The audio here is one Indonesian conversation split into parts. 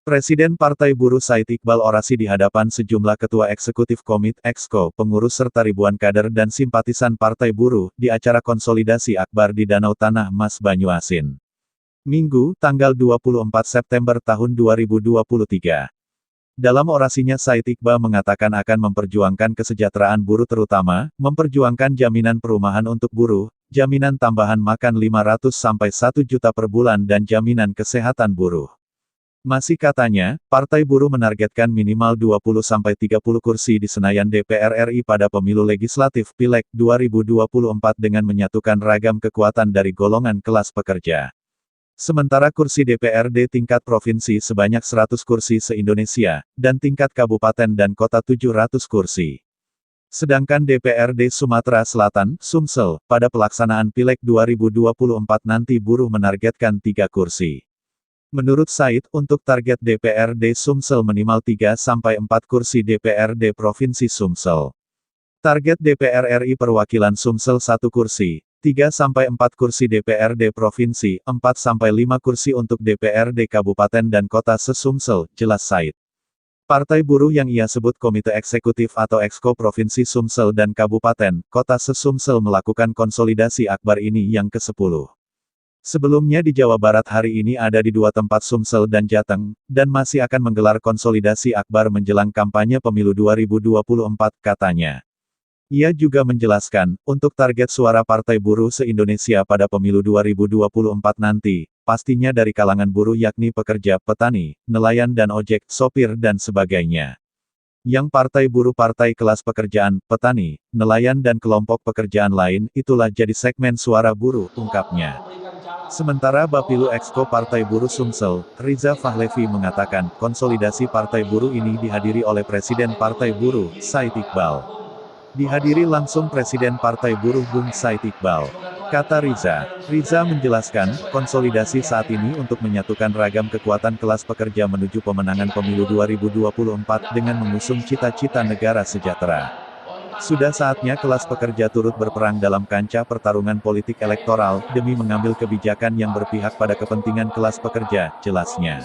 Presiden Partai Buruh Said Iqbal orasi di hadapan sejumlah ketua eksekutif komite Exco, pengurus serta ribuan kader dan simpatisan Partai Buruh, di acara konsolidasi akbar di Danau Tanah Mas Banyuasin. Minggu, tanggal 24 September tahun 2023. Dalam orasinya Said Iqbal mengatakan akan memperjuangkan kesejahteraan buruh terutama, memperjuangkan jaminan perumahan untuk buruh, jaminan tambahan makan 500 sampai 1 juta per bulan dan jaminan kesehatan buruh. Masih katanya, Partai Buruh menargetkan minimal 20-30 kursi di Senayan DPR RI pada pemilu legislatif Pileg 2024 dengan menyatukan ragam kekuatan dari golongan kelas pekerja. Sementara kursi DPRD tingkat provinsi sebanyak 100 kursi se-Indonesia, dan tingkat kabupaten dan kota 700 kursi. Sedangkan DPRD Sumatera Selatan, Sumsel, pada pelaksanaan Pileg 2024 nanti buruh menargetkan 3 kursi. Menurut Said, untuk target DPRD Sumsel minimal 3-4 kursi DPRD Provinsi Sumsel. Target DPR RI perwakilan Sumsel 1 kursi, 3-4 kursi DPRD Provinsi, 4-5 kursi untuk DPRD Kabupaten dan Kota se-Sumsel, jelas Said. Partai Buruh yang ia sebut Komite Eksekutif atau Exco Provinsi Sumsel dan Kabupaten, Kota se-Sumsel melakukan konsolidasi akbar ini yang ke-10. Sebelumnya di Jawa Barat hari ini ada di 2 tempat Sumsel dan Jateng, dan masih akan menggelar konsolidasi akbar menjelang kampanye pemilu 2024, katanya. Ia juga menjelaskan, untuk target suara Partai Buruh se-Indonesia pada pemilu 2024 nanti, pastinya dari kalangan buruh yakni pekerja, petani, nelayan dan ojek, sopir dan sebagainya. Yang Partai Buruh partai kelas pekerjaan, petani, nelayan dan kelompok pekerjaan lain, itulah jadi segmen suara buruh, ungkapnya. Sementara Bapilu Exco Partai Buruh Sumsel, Riza Fahlevi mengatakan, konsolidasi Partai Buruh ini dihadiri oleh Presiden Partai Buruh, Said Iqbal. Dihadiri langsung Presiden Partai Buruh Bung Said Iqbal. Kata Riza. Riza menjelaskan, konsolidasi saat ini untuk menyatukan ragam kekuatan kelas pekerja menuju pemenangan pemilu 2024 dengan mengusung cita-cita negara sejahtera. Sudah saatnya kelas pekerja turut berperang dalam kancah pertarungan politik elektoral, demi mengambil kebijakan yang berpihak pada kepentingan kelas pekerja, jelasnya.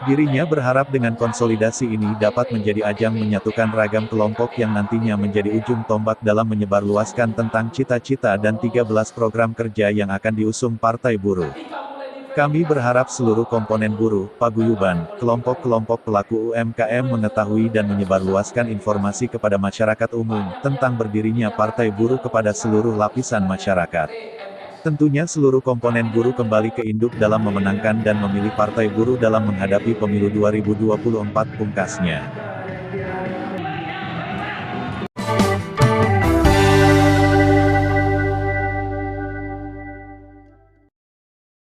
Dirinya berharap dengan konsolidasi ini dapat menjadi ajang menyatukan ragam kelompok yang nantinya menjadi ujung tombak dalam menyebarluaskan tentang cita-cita dan 13 program kerja yang akan diusung Partai Buruh. Kami berharap seluruh komponen buruh, paguyuban, kelompok-kelompok pelaku UMKM mengetahui dan menyebarluaskan informasi kepada masyarakat umum, tentang berdirinya Partai Buruh kepada seluruh lapisan masyarakat. Tentunya seluruh komponen buruh kembali ke induk dalam memenangkan dan memilih Partai Buruh dalam menghadapi pemilu 2024, pungkasnya.